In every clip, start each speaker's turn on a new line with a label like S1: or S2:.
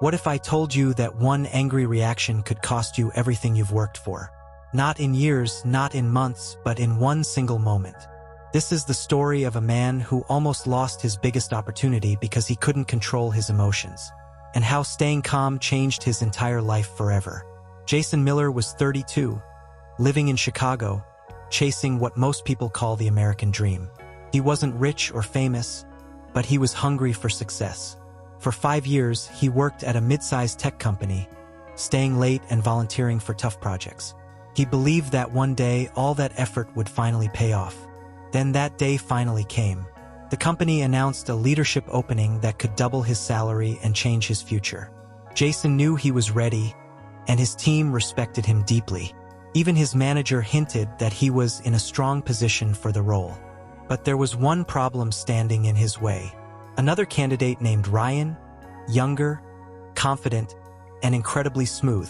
S1: What if I told you that one angry reaction could cost you everything you've worked for? Not in years, not in months, but in one single moment. This is the story of a man who almost lost his biggest opportunity because he couldn't control his emotions, and how staying calm changed his entire life forever. Jason Miller was 32, living in Chicago, chasing what most people call the American dream. He wasn't rich or famous, but he was hungry for success. For 5 years, he worked at a mid-sized tech company, staying late and volunteering for tough projects. He believed that one day all that effort would finally pay off. Then that day finally came. The company announced a leadership opening that could double his salary and change his future. Jason knew he was ready, and his team respected him deeply. Even his manager hinted that he was in a strong position for the role. But there was one problem standing in his way. Another candidate named Ryan, younger, confident, and incredibly smooth.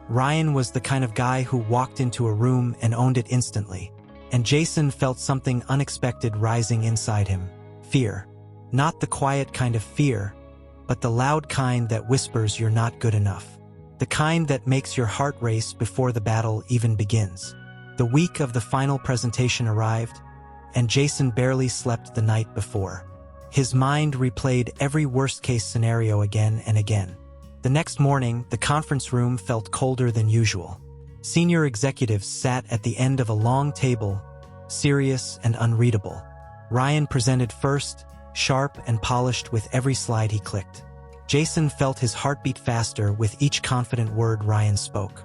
S1: Ryan was the kind of guy who walked into a room and owned it instantly. And Jason felt something unexpected rising inside him. Fear. Not the quiet kind of fear, but the loud kind that whispers you're not good enough. The kind that makes your heart race before the battle even begins. The week of the final presentation arrived, and Jason barely slept the night before. His mind replayed every worst-case scenario again and again. The next morning, the conference room felt colder than usual. Senior executives sat at the end of a long table, serious and unreadable. Ryan presented first, sharp and polished with every slide he clicked. Jason felt his heartbeat faster with each confident word Ryan spoke.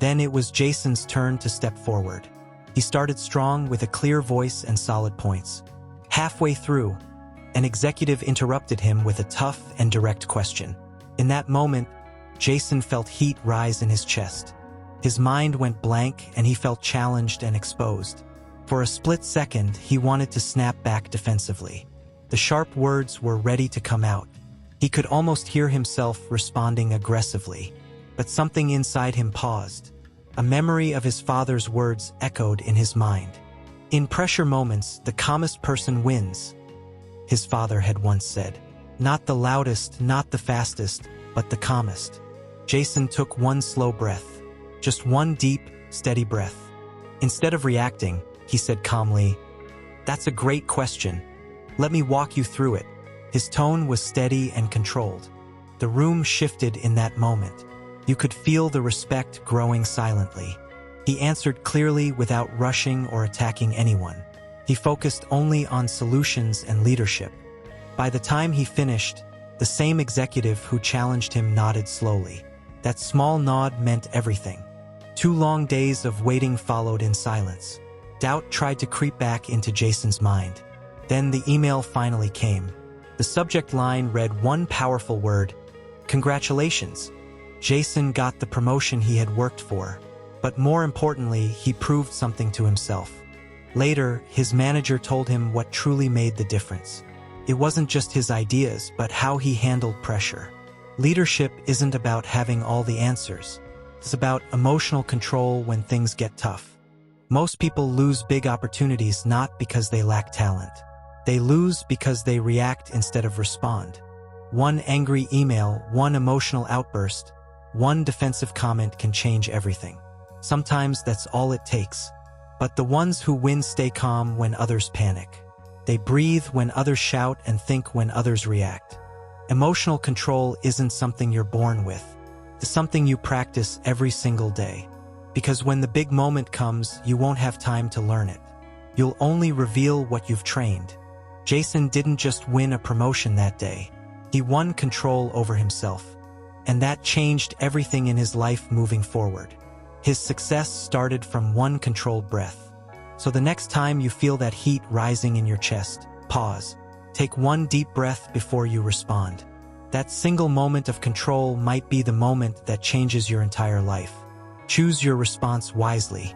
S1: Then it was Jason's turn to step forward. He started strong with a clear voice and solid points. Halfway through, an executive interrupted him with a tough and direct question. In that moment, Jason felt heat rise in his chest. His mind went blank and he felt challenged and exposed. For a split second, he wanted to snap back defensively. The sharp words were ready to come out. He could almost hear himself responding aggressively. But something inside him paused. A memory of his father's words echoed in his mind. In pressure moments, the calmest person wins, his father had once said. Not the loudest, not the fastest, but the calmest. Jason took one slow breath. Just one deep, steady breath. Instead of reacting, he said calmly, "That's a great question. Let me walk you through it." His tone was steady and controlled. The room shifted in that moment. You could feel the respect growing silently. He answered clearly without rushing or attacking anyone. He focused only on solutions and leadership. By the time he finished, the same executive who challenged him nodded slowly. That small nod meant everything. 2 long days of waiting followed in silence. Doubt tried to creep back into Jason's mind. Then the email finally came. The subject line read one powerful word: "Congratulations." Jason got the promotion he had worked for. But more importantly, he proved something to himself. Later, his manager told him what truly made the difference. It wasn't just his ideas, but how he handled pressure. Leadership isn't about having all the answers. It's about emotional control when things get tough. Most people lose big opportunities not because they lack talent. They lose because they react instead of respond. One angry email, one emotional outburst, one defensive comment can change everything. Sometimes that's all it takes. But the ones who win stay calm when others panic. They breathe when others shout and think when others react. Emotional control isn't something you're born with. It's something you practice every single day. Because when the big moment comes, you won't have time to learn it. You'll only reveal what you've trained. Jason didn't just win a promotion that day. He won control over himself. And that changed everything in his life moving forward. His success started from one controlled breath. So the next time you feel that heat rising in your chest, pause. Take one deep breath before you respond. That single moment of control might be the moment that changes your entire life. Choose your response wisely.